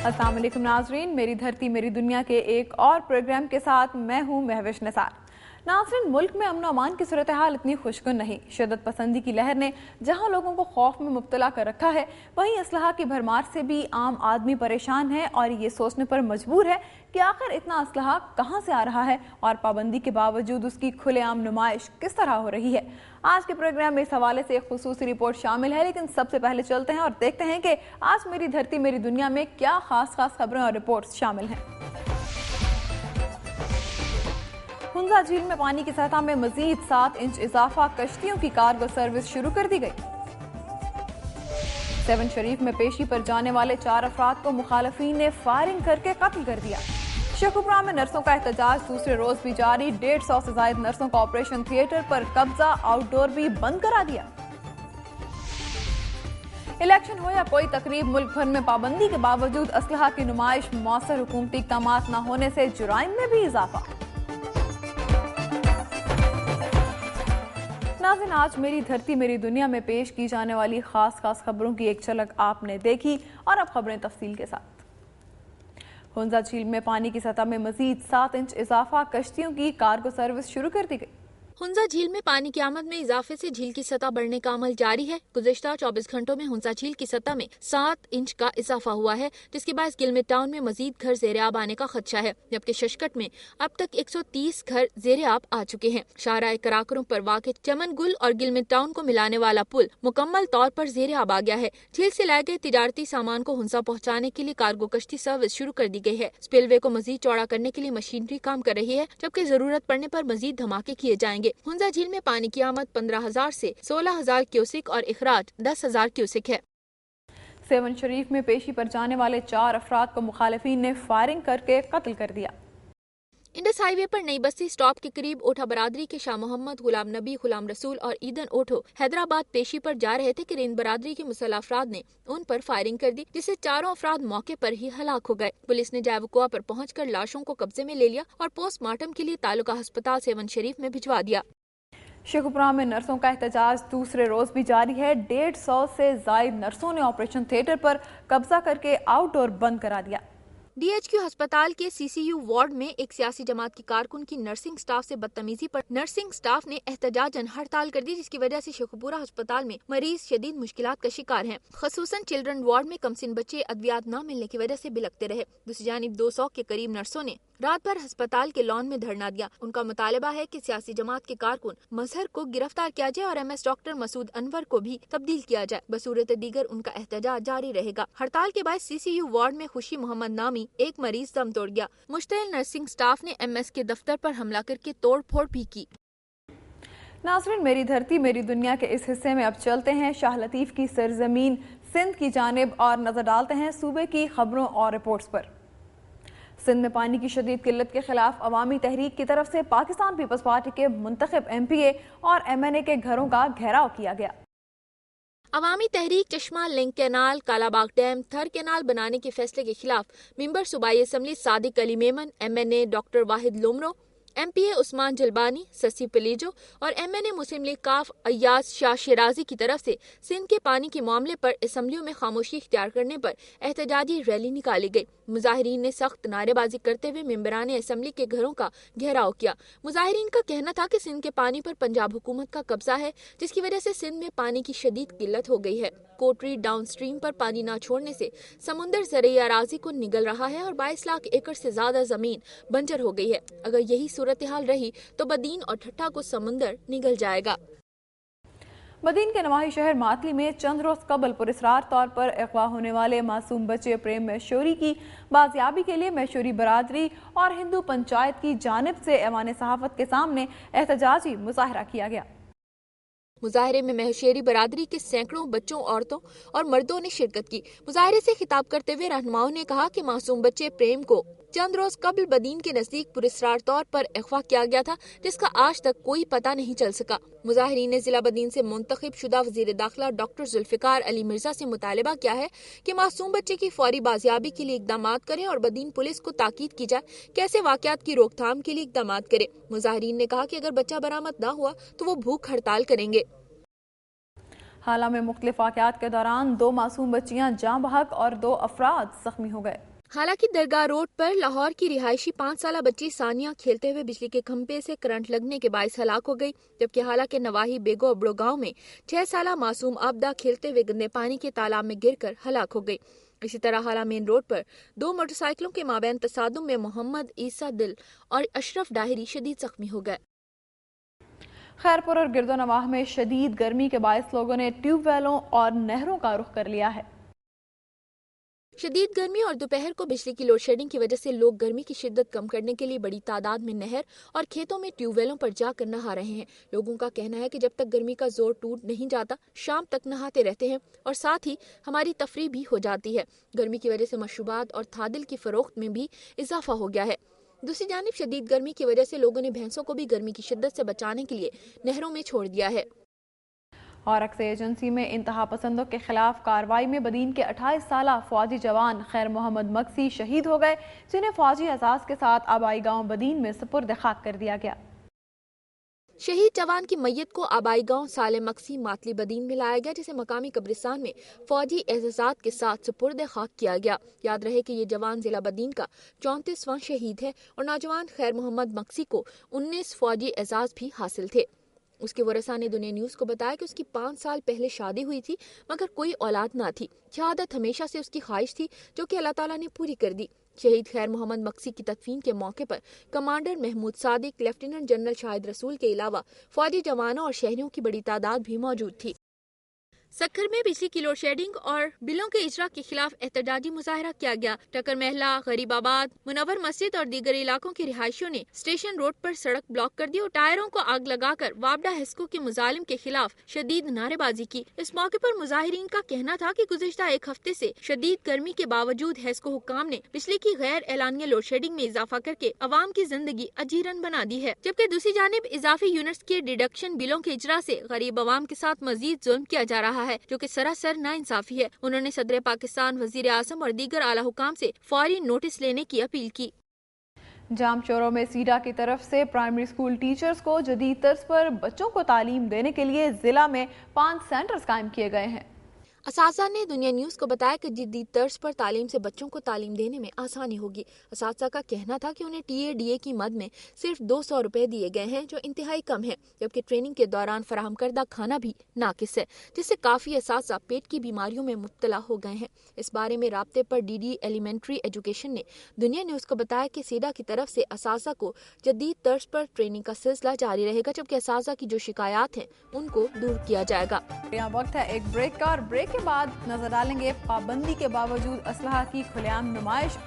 السلام علیکم ناظرین، میری دھرتی میری دنیا کے ایک اور پروگرام کے ساتھ میں ہوں مہوش نثار۔ ناظرین، ملک میں امن و امان کی صورتحال اتنی خوشگوار نہیں۔ شدت پسندی کی لہر نے جہاں لوگوں کو خوف میں مبتلا کر رکھا ہے، وہیں اسلحہ کی بھرمار سے بھی عام آدمی پریشان ہے اور یہ سوچنے پر مجبور ہے کہ آخر اتنا اسلحہ کہاں سے آ رہا ہے اور پابندی کے باوجود اس کی کھلے عام نمائش کس طرح ہو رہی ہے۔ آج کے پروگرام میں اس حوالے سے ایک خصوصی رپورٹ شامل ہے، لیکن سب سے پہلے چلتے ہیں اور دیکھتے ہیں کہ آج میری دھرتی میری دنیا میں کیا خاص خبریں اور رپورٹس شامل ہیں۔ ہنزا جھیل میں پانی کی سطح میں مزید 7 انچ اضافہ، کشتیوں کی کارگو سروس شروع کر دی گئی۔ سیون شریف میں پیشی پر جانے والے 4 افراد کو مخالفین نے فائرنگ کر کے قتل کر دیا۔ شیخوپورہ میں نرسوں کا احتجاج دوسرے روز بھی جاری، 150 سے زائد نرسوں کا آپریشن تھیٹر پر قبضہ، آؤٹ ڈور بھی بند کرا دیا۔ الیکشن ہو یا کوئی تقریب، ملک بھر میں پابندی کے باوجود اسلحہ کی نمائش، مؤثر حکومتی اقدامات نہ ہونے سے جرائم میں بھی اضافہ۔ ناظرین، آج میری دھرتی میری دنیا میں پیش کی جانے والی خاص خبروں کی ایک جھلک آپ نے دیکھی، اور اب خبریں تفصیل کے ساتھ۔ ہنزا جھیل میں پانی کی سطح میں مزید 7 انچ اضافہ، کشتیوں کی کارگو سروس شروع کر دی گئی۔ ہنزا جھیل میں پانی کی آمد میں اضافے سے جھیل کی سطح بڑھنے کا عمل جاری ہے۔ گزشتہ 24 گھنٹوں میں ہنزا جھیل کی سطح میں 7 انچ کا اضافہ ہوا ہے، جس کے باعث گلمٹ ٹاؤن میں مزید گھر زیر آب آنے کا خدشہ ہے، جبکہ ششکٹ میں اب تک 130 گھر زیر آب آ چکے ہیں۔ شاہراہ کراکرم پر واقع چمن گل اور گلمٹ ٹاؤن کو ملانے والا پل مکمل طور پر زیر آب آ گیا ہے۔ جھیل سے لائے گئے تجارتی سامان کو ہنزا پہنچانے کے لیے کارگو کشتی سروس شروع کر دی گئی ہے۔ اسپل وے کو مزید چوڑا کرنے کے لیے مشینری کام کر رہی ہے، جبکہ ضرورت پڑنے پر مزید دھماکے کیے جائیں گے۔ ہنزا جھیل میں پانی کی آمد 15,000 سے 16,000 کیوسک اور اخراج 10,000 کیوسک ہے۔ سیون شریف میں پیشی پر جانے والے 4 افراد کو مخالفین نے فائرنگ کر کے قتل کر دیا۔ انڈس ہائی وے پر نئی بستی سٹاپ کے قریب اوٹھا برادری کے شاہ محمد، غلام نبی، غلام رسول اور ایدن اوٹھو حیدرآباد پیشی پر جا رہے تھے کہ رین برادری کے مسلح افراد نے ان پر فائرنگ کر دی، جس سے 4 افراد موقع پر ہی ہلاک ہو گئے۔ پولیس نے جائے پر پہنچ کر لاشوں کو قبضے میں لے لیا اور پوسٹ مارٹم کے لیے تعلقہ ہسپتال سیون شریف میں بھجوا دیا۔ شیخوپورہ میں نرسوں کا احتجاج دوسرے روز بھی جاری ہے، 150 سے زائد نرسوں نے آپریشن تھیٹر پر قبضہ کر کے آؤٹ ڈور بند کرا دیا۔ ڈی ایچ کیو ہسپتال کے CCU وارڈ میں ایک سیاسی جماعت کی کارکن کی نرسنگ سٹاف سے بدتمیزی پر نرسنگ سٹاف نے احتجاجاً ہڑتال کر دی، جس کی وجہ سے شیخوپورہ ہسپتال میں مریض شدید مشکلات کا شکار ہیں۔ خصوصاً چلڈرن وارڈ میں کمسن بچے ادویات نہ ملنے کی وجہ سے بلکتے رہے۔ دوسری جانب 200 کے قریب نرسوں نے رات بھر ہسپتال کے لان میں دھرنا دیا۔ ان کا مطالبہ ہے کہ سیاسی جماعت کے کارکن مظہر کو گرفتار کیا جائے اور MS ڈاکٹر مسعود انور کو بھی تبدیل کیا جائے، بصورت دیگر ان کا احتجاج جاری رہے گا۔ ہڑتال کے بعد CCU وارڈ میں خوشی محمد نامی ایک مریض دم توڑ گیا۔ مشتعل نرسنگ سٹاف نے MS کے دفتر پر حملہ کر کے توڑ پھوڑ بھی کی۔ ناظرین، میری دھرتی میری دنیا کے اس حصے میں اب چلتے ہیں شاہ لطیف کی سرزمین سندھ کی جانب اور نظر ڈالتے ہیں صوبے کی خبروں اور رپورٹس پر۔ سندھ میں پانی کی شدید قلت کے خلاف عوامی تحریک کی طرف سے پاکستان پیپلز پارٹی کے منتخب MPA اور MNA کے گھروں کا گھیراؤ کیا گیا۔ عوامی تحریک چشمہ link canal, Kala Bagh dam, تھر کینال بنانے کے فیصلے کے خلاف ممبر صوبائی اسمبلی صادق علی میمن، MNA ڈاکٹر واحد لومرو، MPA عثمان جلبانی، سسی پلیجو اور MNA مسلم لیگ کاف ایاز شاہ شیرازی کی طرف سے سندھ کے پانی کے معاملے پر اسمبلیوں میں خاموشی اختیار کرنے پر احتجاجی ریلی نکالی گئی۔ مظاہرین نے سخت نعرے بازی کرتے ہوئے ممبران اسمبلی کے گھروں کا گھیراؤ کیا۔ مظاہرین کا کہنا تھا کہ سندھ کے پانی پر پنجاب حکومت کا قبضہ ہے، جس کی وجہ سے سندھ میں پانی کی شدید قلت ہو گئی ہے۔ کوٹری ڈاؤن سٹریم پر پانی نہ چھوڑنے سے سمندر زرعی اراضی کو نگل رہا ہے اور 22 لاکھ ایکڑ سے زیادہ زمین بنجر ہو گئی ہے۔ اگر یہی صورتحال رہی تو بدین اور ٹھٹھا کو سمندر نگل جائے گا۔ بدین کے نواحی شہر ماتلی میں چند روز قبل پراسرار طور پر اغوا ہونے والے معصوم بچے پریم میشوری کی بازیابی کے لیے میشوری برادری اور ہندو پنچایت کی جانب سے ایوان صحافت کے سامنے احتجاجی مظاہرہ کیا گیا۔ مظاہرے میں مہشیری برادری کے سینکڑوں بچوں، عورتوں اور مردوں نے شرکت کی۔ مظاہرے سے خطاب کرتے ہوئے رہنماؤں نے کہا کہ معصوم بچے پریم کو چند روز قبل بدین کے نزدیک پراسرار طور پر اغوا کیا گیا تھا، جس کا آج تک کوئی پتہ نہیں چل سکا۔ مظاہرین نے ضلع بدین سے منتخب شدہ وزیر داخلہ ڈاکٹر ذوالفقار علی مرزا سے مطالبہ کیا ہے کہ معصوم بچے کی فوری بازیابی کے لیے اقدامات کریں اور بدین پولیس کو تاکید کی جائے کہ ایسے واقعات کی روک تھام کے لیے اقدامات کرے۔ مظاہرین نے کہا کہ اگر بچہ برآمد نہ ہوا تو وہ بھوک ہڑتال کریں گے۔ حالہ میں مختلف واقعات کے دوران 2 معصوم بچیاں جاں بحق اور 2 افراد زخمی ہو گئے۔ حالانکہ درگاہ روڈ پر لاہور کی رہائشی 5 سالہ بچی ثانیہ کھیلتے ہوئے بجلی کے کھمبے سے کرنٹ لگنے کے باعث ہلاک ہو گئی، جبکہ حالہ کے نواحی بیگو ابڑو گاؤں میں 6 سالہ معصوم عابدہ کھیلتے ہوئے گندے پانی کے تالاب میں گر کر ہلاک ہو گئی۔ اسی طرح حالہ مین روڈ پر 2 موٹر سائیکلوں کے مابین تصادم میں محمد عیسیٰ دل اور اشرف ڈاہری شدید زخمی ہو گئے۔ خیرپور اور گرد و نواح میں شدید گرمی کے باعث لوگوں نے ٹیوب ویلوں اور نہروں کا رخ کر لیا ہے۔ شدید گرمی اور دوپہر کو بجلی کی لوڈ شیڈنگ کی وجہ سے لوگ گرمی کی شدت کم کرنے کے لیے بڑی تعداد میں نہر اور کھیتوں میں ٹیوب ویلوں پر جا کر نہا رہے ہیں۔ لوگوں کا کہنا ہے کہ جب تک گرمی کا زور ٹوٹ نہیں جاتا شام تک نہاتے رہتے ہیں اور ساتھ ہی ہماری تفریح بھی ہو جاتی ہے۔ گرمی کی وجہ سے مشروبات اور تھادل کی فروخت میں بھی اضافہ ہو گیا ہے۔ دوسری جانب شدید گرمی کی وجہ سے لوگوں نے بھینسوں کو بھی گرمی کی شدت سے بچانے کے لیے نہروں میں چھوڑ دیا ہے۔ اور ایکس ایجنسی میں انتہا پسندوں کے خلاف کارروائی میں بدین کے 28 سالہ فوجی جوان خیر محمد مکسی شہید ہو گئے، جنہیں فوجی اعزاز کے ساتھ آبائی گاؤں بدین میں سپرد خاک کر دیا گیا۔ شہید جوان کی میت کو آبائی گاؤں سالم مکسی ماتلی بدین میں لایا گیا، جسے مقامی قبرستان میں فوجی اعزازات کے ساتھ سپرد خاک کیا گیا۔ یاد رہے کہ یہ جوان ضلع بدین کا 34واں شہید ہے اور نوجوان خیر محمد مکسی کو 19 فوجی اعزاز بھی حاصل تھے۔ اس کے ورثاء نے دنیا نیوز کو بتایا کہ اس کی 5 سال پہلے شادی ہوئی تھی مگر کوئی اولاد نہ تھی۔ شہادت ہمیشہ سے اس کی خواہش تھی جو کہ اللہ تعالیٰ نے پوری کر دی۔ شہید خیر محمد مکسی کی تدفین کے موقع پر کمانڈر محمود صادق، لیفٹیننٹ جنرل شاہد رسول کے علاوہ فوجی جوانوں اور شہریوں کی بڑی تعداد بھی موجود تھی۔ سکھر میں بجلی کی لوڈ شیڈنگ اور بلوں کے اجرا کے خلاف احتجاجی مظاہرہ کیا گیا۔ ٹکر محلہ، غریب آباد، منور مسجد اور دیگر علاقوں کے رہائشیوں نے اسٹیشن روڈ پر سڑک بلاک کر دی اور ٹائروں کو آگ لگا کر وابڈا ہیسکو کے مظالم کے خلاف شدید نعرے بازی کی۔ اس موقع پر مظاہرین کا کہنا تھا کہ گزشتہ ایک ہفتے سے شدید گرمی کے باوجود ہیسکو حکام نے بجلی کی غیر اعلانیہ لوڈ شیڈنگ میں اضافہ کر کے عوام کی زندگی اجیرن بنا دی ہے، جبکہ دوسری جانب اضافی یونٹس کے ڈیڈکشن بلوں کے اجرا سے غریب عوام کے ساتھ مزید ظلم کیا جا رہا ہے، جو کہ سراسر ناانصافی ہے۔ انہوں نے صدر پاکستان، وزیر اعظم اور دیگر اعلی حکام سے فوری نوٹس لینے کی اپیل کی۔ جام چوروں میں سیڈا کی طرف سے پرائمری اسکول ٹیچرز کو جدید طرز پر بچوں کو تعلیم دینے کے لیے ضلع میں 5 سینٹرز قائم کیے گئے ہیں۔ اساتذہ نے دنیا نیوز کو بتایا کہ جدید طرز پر تعلیم سے بچوں کو تعلیم دینے میں آسانی ہوگی۔ اساتذہ کا کہنا تھا کہ انہیں ٹی اے ڈی اے کی مد میں صرف 200 روپے دیے گئے ہیں، جو انتہائی کم ہے، جبکہ ٹریننگ کے دوران فراہم کردہ کھانا بھی ناقص ہے، جس سے کافی اساتذہ پیٹ کی بیماریوں میں مبتلا ہو گئے ہیں۔ اس بارے میں رابطے پر ڈی ڈی ایلیمنٹری ایجوکیشن نے دنیا نیوز کو بتایا کہ سیڈا کی طرف سے اساتذہ کو جدید طرز پر ٹریننگ کا سلسلہ جاری رہے گا، جبکہ اساتذہ کی جو شکایات ہیں ان کو دور کیا جائے گا۔ یہاں وقت ہے ایک بریک کا، اور بریک کے بعد نظر ڈالیں گے پابندی کے باوجود اسلحہ کی کھلے عام نمائش۔